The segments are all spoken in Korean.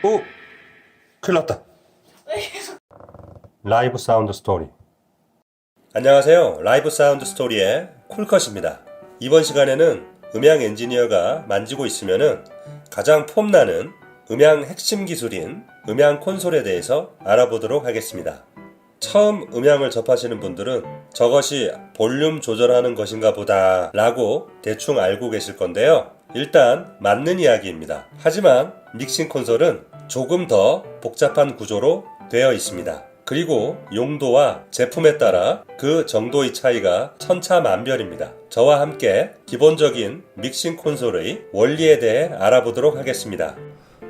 오! 큰일 났다. 라이브 사운드 스토리. 안녕하세요. 라이브 사운드 스토리의 쿨컷입니다. 이번 시간에는 음향 엔지니어가 만지고 있으면은 가장 폼나는 음향 핵심 기술인 음향 콘솔에 대해서 알아보도록 하겠습니다. 처음 음향을 접하시는 분들은 저것이 볼륨 조절하는 것인가 보다 라고 대충 알고 계실 건데요. 일단 맞는 이야기입니다. 하지만 믹싱 콘솔은 조금 더 복잡한 구조로 되어 있습니다. 그리고 용도와 제품에 따라 그 정도의 차이가 천차만별입니다. 저와 함께 기본적인 믹싱 콘솔의 원리에 대해 알아보도록 하겠습니다.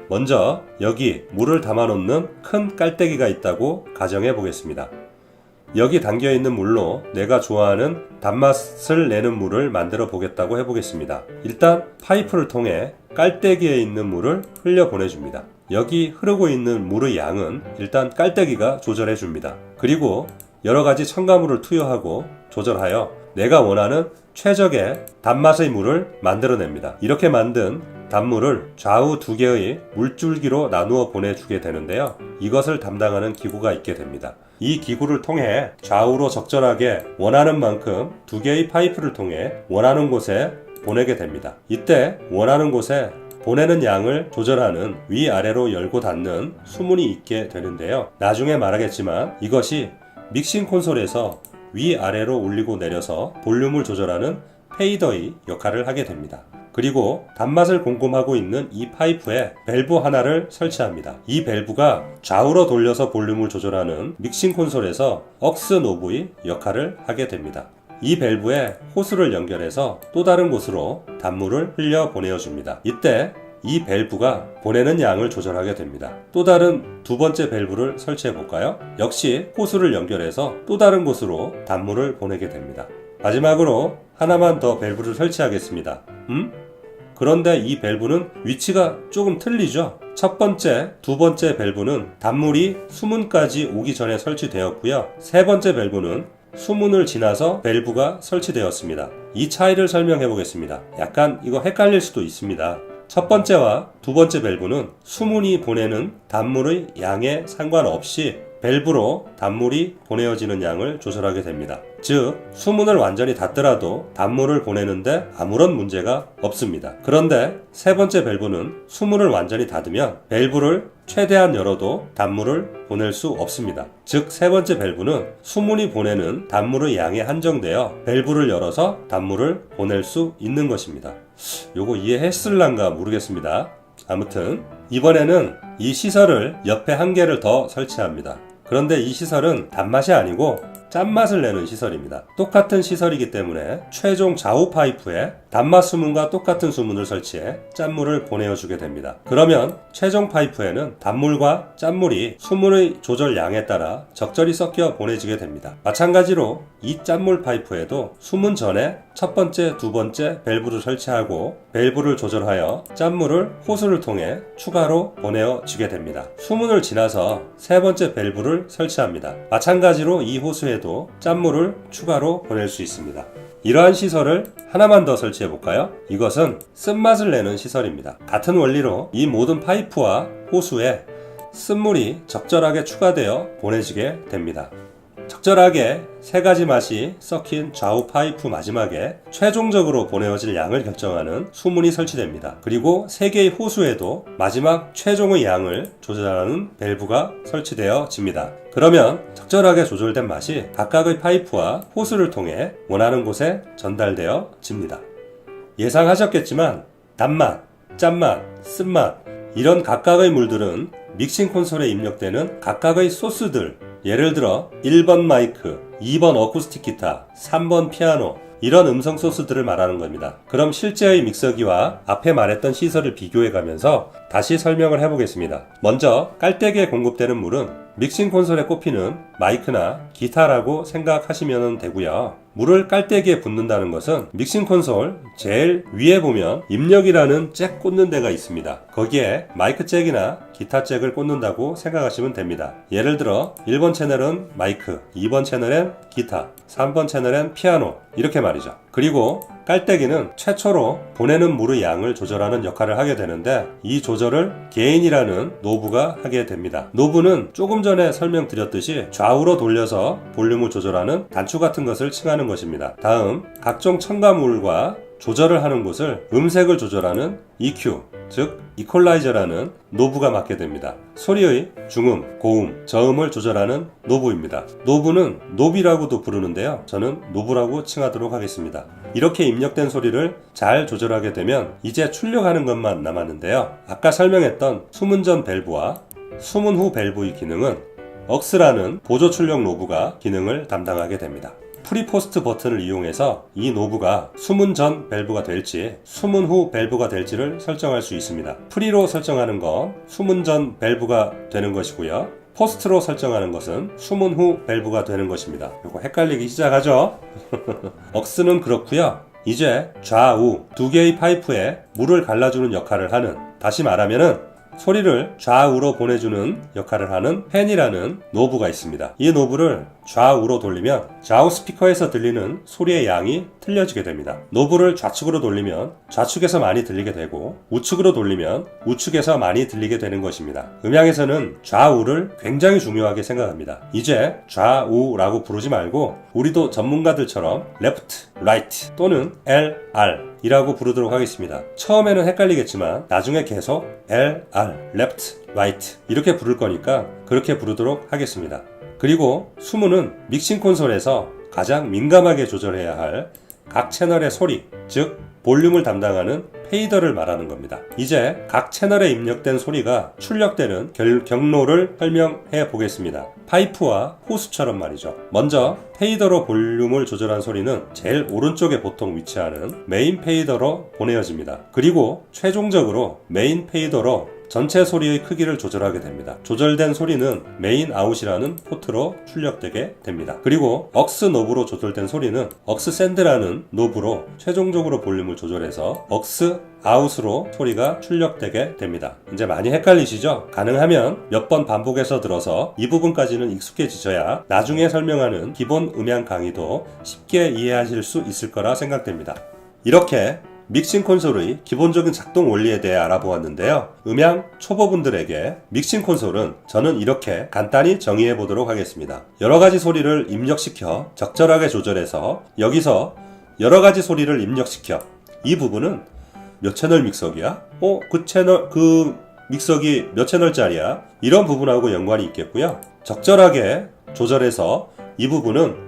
먼저 여기 물을 담아놓는 큰 깔때기가 있다고 가정해 보겠습니다. 여기 담겨있는 물로 내가 좋아하는 단맛을 내는 물을 만들어 보겠다고 해보겠습니다. 일단 파이프를 통해 깔때기에 있는 물을 흘려 보내줍니다. 여기 흐르고 있는 물의 양은 일단 깔때기가 조절해 줍니다. 그리고 여러가지 첨가물을 투여하고 조절하여 내가 원하는 최적의 단맛의 물을 만들어냅니다. 이렇게 만든 단물을 좌우 두 개의 물줄기로 나누어 보내주게 되는데요. 이것을 담당하는 기구가 있게 됩니다. 이 기구를 통해 좌우로 적절하게 원하는 만큼 두 개의 파이프를 통해 원하는 곳에 보내게 됩니다. 이때 원하는 곳에 보내는 양을 조절하는 위아래로 열고 닫는 수문이 있게 되는데요. 나중에 말하겠지만 이것이 믹싱 콘솔에서 위아래로 올리고 내려서 볼륨을 조절하는 페이더의 역할을 하게 됩니다. 그리고 단맛을 공급하고 있는 이 파이프에 밸브 하나를 설치합니다. 이 밸브가 좌우로 돌려서 볼륨을 조절하는 믹싱 콘솔에서 억스 노브의 역할을 하게 됩니다. 이 밸브에 호스를 연결해서 또 다른 곳으로 단물을 흘려 보내줍니다. 이때 이 밸브가 보내는 양을 조절하게 됩니다. 또 다른 두 번째 밸브를 설치해 볼까요? 역시 호스를 연결해서 또 다른 곳으로 단물을 보내게 됩니다. 마지막으로 하나만 더 밸브를 설치하겠습니다. 그런데 이 밸브는 위치가 조금 틀리죠? 첫 번째, 두 번째 밸브는 단물이 수문까지 오기 전에 설치되었고요. 세 번째 밸브는 수문을 지나서 밸브가 설치되었습니다. 이 차이를 설명해 보겠습니다. 약간 이거 헷갈릴 수도 있습니다. 첫 번째와 두 번째 밸브는 수문이 보내는 단물의 양에 상관없이 밸브로 단물이 보내어지는 양을 조절하게 됩니다. 즉, 수문을 완전히 닫더라도 단물을 보내는데 아무런 문제가 없습니다. 그런데 세 번째 밸브는 수문을 완전히 닫으면 밸브를 최대한 열어도 단물을 보낼 수 없습니다. 즉, 세 번째 밸브는 수문이 보내는 단물의 양에 한정되어 밸브를 열어서 단물을 보낼 수 있는 것입니다. 요거 이해했을란가 모르겠습니다. 아무튼 이번에는 이 시설을 옆에 한 개를 더 설치합니다. 그런데 이 시설은 단맛이 아니고 짠맛을 내는 시설입니다. 똑같은 시설이기 때문에 최종 좌우 파이프에 단맛 수문과 똑같은 수문을 설치해 짠물을 보내어주게 됩니다. 그러면 최종 파이프에는 단물과 짠물이 수문의 조절 양에 따라 적절히 섞여 보내지게 됩니다. 마찬가지로 이 짠물 파이프에도 수문 전에 첫 번째, 두 번째 밸브를 설치하고 밸브를 조절하여 짠물을 호스를 통해 추가로 보내어지게 됩니다. 수문을 지나서 세 번째 밸브를 설치합니다. 마찬가지로 이 호스에도 짠물을 추가로 보낼 수 있습니다. 이러한 시설을 하나만 더 설치해 볼까요? 이것은 쓴맛을 내는 시설입니다. 같은 원리로 이 모든 파이프와 호수에 쓴물이 적절하게 추가되어 보내지게 됩니다. 적절하게 세 가지 맛이 섞인 좌우 파이프 마지막에 최종적으로 보내어질 양을 결정하는 수문이 설치됩니다. 그리고 세 개의 호수에도 마지막 최종의 양을 조절하는 밸브가 설치되어집니다. 그러면 적절하게 조절된 맛이 각각의 파이프와 호수를 통해 원하는 곳에 전달되어집니다. 예상하셨겠지만 단맛, 짠맛, 쓴맛 이런 각각의 물들은 믹싱 콘솔에 입력되는 각각의 소스들, 예를 들어 1번 마이크, 2번 어쿠스틱 기타, 3번 피아노 이런 음성 소스들을 말하는 겁니다. 그럼 실제의 믹서기와 앞에 말했던 시설을 비교해 가면서 다시 설명을 해보겠습니다. 먼저 깔때기에 공급되는 물은 믹싱 콘솔에 꼽히는 마이크나 기타라고 생각하시면 되고요. 물을 깔때기에 붓는다는 것은 믹싱 콘솔 제일 위에 보면 입력이라는 잭 꽂는 데가 있습니다. 거기에 마이크 잭이나 기타 잭을 꽂는다고 생각하시면 됩니다. 예를 들어 1번 채널은 마이크, 2번 채널엔 기타, 3번 채널엔 피아노 이렇게 말이죠. 그리고 깔때기는 최초로 보내는 물의 양을 조절하는 역할을 하게 되는데 이 조절을 게인이라는 노브가 하게 됩니다. 노브는 조금 전에 설명드렸듯이 좌우로 돌려서 볼륨을 조절하는 단추 같은 것을 칭하는 것입니다. 다음 각종 첨가물과 조절을 하는 곳을 음색을 조절하는 EQ, 즉 이퀄라이저라는 노브가 맡게 됩니다. 소리의 중음, 고음, 저음을 조절하는 노브입니다. 노브는 노비라고도 부르는데요. 저는 노브라고 칭하도록 하겠습니다. 이렇게 입력된 소리를 잘 조절하게 되면 이제 출력하는 것만 남았는데요. 아까 설명했던 수문 전 밸브와 수문 후 밸브의 기능은 억스라는 보조 출력 노브가 기능을 담당하게 됩니다. 프리포스트 버튼을 이용해서 이 노브가 수문 전 밸브가 될지 수문 후 밸브가 될지를 설정할 수 있습니다. 프리로 설정하는 건 수문 전 밸브가 되는 것이고요. 포스트로 설정하는 것은 수문 후 밸브가 되는 것입니다. 이거 헷갈리기 시작하죠? 억스는 그렇고요. 이제 좌우 두 개의 파이프에 물을 갈라주는 역할을 하는, 다시 말하면은 소리를 좌우로 보내주는 역할을 하는 팬이라는 노브가 있습니다. 이 노브를 좌우로 돌리면 좌우 스피커에서 들리는 소리의 양이 틀려지게 됩니다. 노브를 좌측으로 돌리면 좌측에서 많이 들리게 되고 우측으로 돌리면 우측에서 많이 들리게 되는 것입니다. 음향에서는 좌우를 굉장히 중요하게 생각합니다. 이제 좌우라고 부르지 말고 우리도 전문가들처럼 left, right 또는 LR 이라고 부르도록 하겠습니다. 처음에는 헷갈리겠지만 나중에 계속 LR, left, right 이렇게 부를 거니까 그렇게 부르도록 하겠습니다. 그리고 수문은 믹싱 콘솔에서 가장 민감하게 조절해야 할 각 채널의 소리, 즉 볼륨을 담당하는 페이더를 말하는 겁니다. 이제 각 채널에 입력된 소리가 출력되는 경로를 설명해 보겠습니다. 파이프와 호수처럼 말이죠. 먼저 페이더로 볼륨을 조절한 소리는 제일 오른쪽에 보통 위치하는 메인 페이더로 보내어집니다. 그리고 최종적으로 메인 페이더로 전체 소리의 크기를 조절하게 됩니다. 조절된 소리는 메인 아웃이라는 포트로 출력되게 됩니다. 그리고 억스 노브로 조절된 소리는 억스 샌드라는 노브로 최종적으로 볼륨을 조절해서 억스 아웃으로 소리가 출력되게 됩니다. 이제 많이 헷갈리시죠? 가능하면 몇 번 반복해서 들어서 이 부분까지는 익숙해지셔야 나중에 설명하는 기본 음향 강의도 쉽게 이해하실 수 있을 거라 생각됩니다. 이렇게 믹싱 콘솔의 기본적인 작동 원리에 대해 알아보았는데요. 음향 초보분들에게 믹싱 콘솔은 저는 이렇게 간단히 정의해 보도록 하겠습니다. 여러가지 소리를 입력시켜 적절하게 조절해서 여기서 여러가지 소리를 입력시켜 이 부분은 몇 채널 믹서기야? 그 믹서기 몇 채널짜리야? 이런 부분하고 연관이 있겠고요. 적절하게 조절해서 이 부분은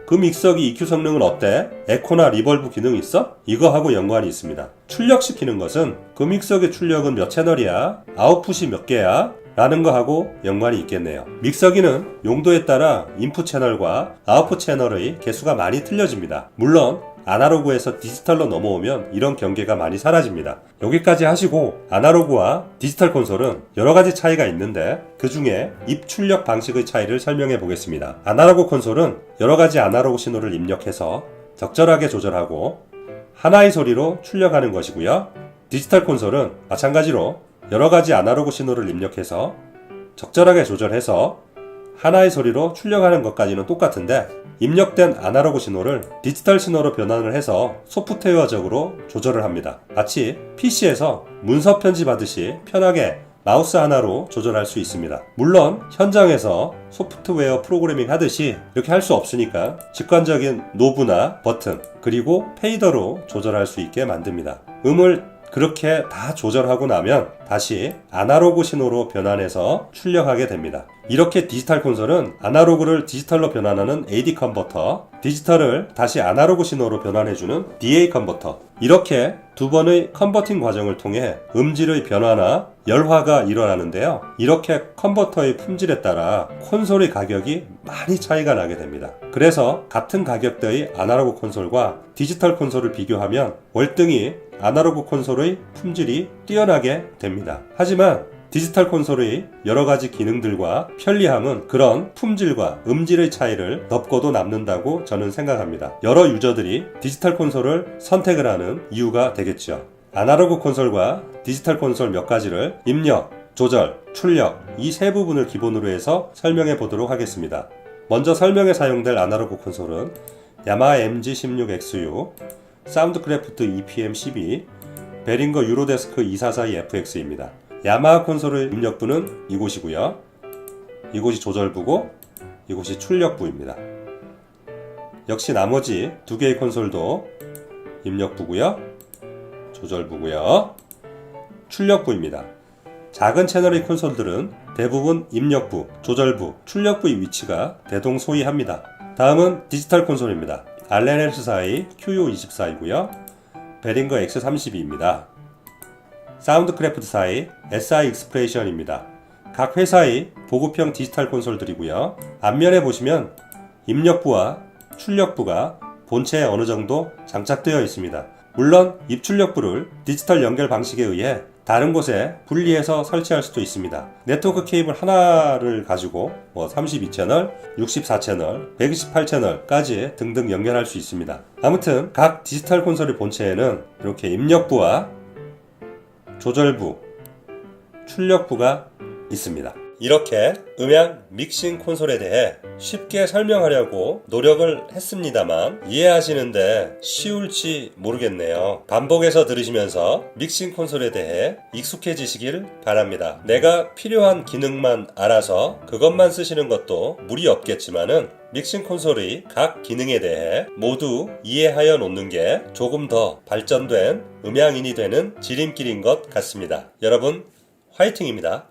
그 믹서기 EQ 성능은 어때? 에코나 리벌브 기능 있어? 이거하고 연관이 있습니다. 출력시키는 것은 그 믹서기 출력은 몇 채널이야? 아웃풋이 몇 개야? 라는 거하고 연관이 있겠네요. 믹서기는 용도에 따라 인풋 채널과 아웃풋 채널의 개수가 많이 틀려집니다. 물론 아날로그에서 디지털로 넘어오면 이런 경계가 많이 사라집니다. 여기까지 하시고 아날로그와 디지털 콘솔은 여러가지 차이가 있는데 그 중에 입 출력 방식의 차이를 설명해 보겠습니다. 아날로그 콘솔은 여러가지 아날로그 신호를 입력해서 적절하게 조절하고 하나의 소리로 출력하는 것이고요. 디지털 콘솔은 마찬가지로 여러가지 아날로그 신호를 입력해서 적절하게 조절해서 하나의 소리로 출력하는 것까지는 똑같은데 입력된 아날로그 신호를 디지털 신호로 변환을 해서 소프트웨어적으로 조절을 합니다. 마치 PC에서 문서 편집하듯이 편하게 마우스 하나로 조절할 수 있습니다. 물론 현장에서 소프트웨어 프로그래밍 하듯이 이렇게 할 수 없으니까 직관적인 노브나 버튼 그리고 페이더로 조절할 수 있게 만듭니다. 음을 그렇게 다 조절하고 나면 다시 아날로그 신호로 변환해서 출력하게 됩니다. 이렇게 디지털 콘솔은 아날로그를 디지털로 변환하는 AD 컨버터, 디지털을 다시 아날로그 신호로 변환해주는 DA 컨버터, 이렇게 두 번의 컨버팅 과정을 통해 음질의 변화나 열화가 일어나는데요. 이렇게 컨버터의 품질에 따라 콘솔의 가격이 많이 차이가 나게 됩니다. 그래서 같은 가격대의 아날로그 콘솔과 디지털 콘솔을 비교하면 월등히 아날로그 콘솔의 품질이 뛰어나게 됩니다. 하지만 디지털 콘솔의 여러가지 기능들과 편리함은 그런 품질과 음질의 차이를 덮고도 남는다고 저는 생각합니다. 여러 유저들이 디지털 콘솔을 선택을 하는 이유가 되겠죠. 아날로그 콘솔과 디지털 콘솔 몇 가지를 입력, 조절, 출력 이 세 부분을 기본으로 해서 설명해 보도록 하겠습니다. 먼저 설명에 사용될 아날로그 콘솔은 야마하 MG16XU 사운드크래프트 EPM12, 베링거 유로데스크 242FX입니다. 야마하 콘솔의 입력부는 이곳이고요. 이곳이 조절부고 이곳이 출력부입니다. 역시 나머지 두 개의 콘솔도 입력부고요. 조절부고요. 출력부입니다. 작은 채널의 콘솔들은 대부분 입력부, 조절부, 출력부의 위치가 대동소이합니다. 다음은 디지털 콘솔입니다. 알렌 S4의 QU24이고요. 베링거 X32입니다. 사운드크래프트사의 SI 익스프레이션입니다. 각 회사의 보급형 디지털 콘솔들이고요. 앞면에 보시면 입력부와 출력부가 본체에 어느 정도 장착되어 있습니다. 물론 입출력부를 디지털 연결 방식에 의해 다른 곳에 분리해서 설치할 수도 있습니다. 네트워크 케이블 하나를 가지고 32채널, 64채널, 128채널까지 등등 연결할 수 있습니다. 아무튼 각 디지털 콘솔의 본체에는 이렇게 입력부와 조절부, 출력부가 있습니다. 이렇게 음향 믹싱 콘솔에 대해 쉽게 설명하려고 노력을 했습니다만 이해하시는데 쉬울지 모르겠네요. 반복해서 들으시면서 믹싱 콘솔에 대해 익숙해지시길 바랍니다. 내가 필요한 기능만 알아서 그것만 쓰시는 것도 무리 없겠지만은 믹싱 콘솔의 각 기능에 대해 모두 이해하여 놓는 게 조금 더 발전된 음향인이 되는 지름길인 것 같습니다. 여러분 화이팅입니다.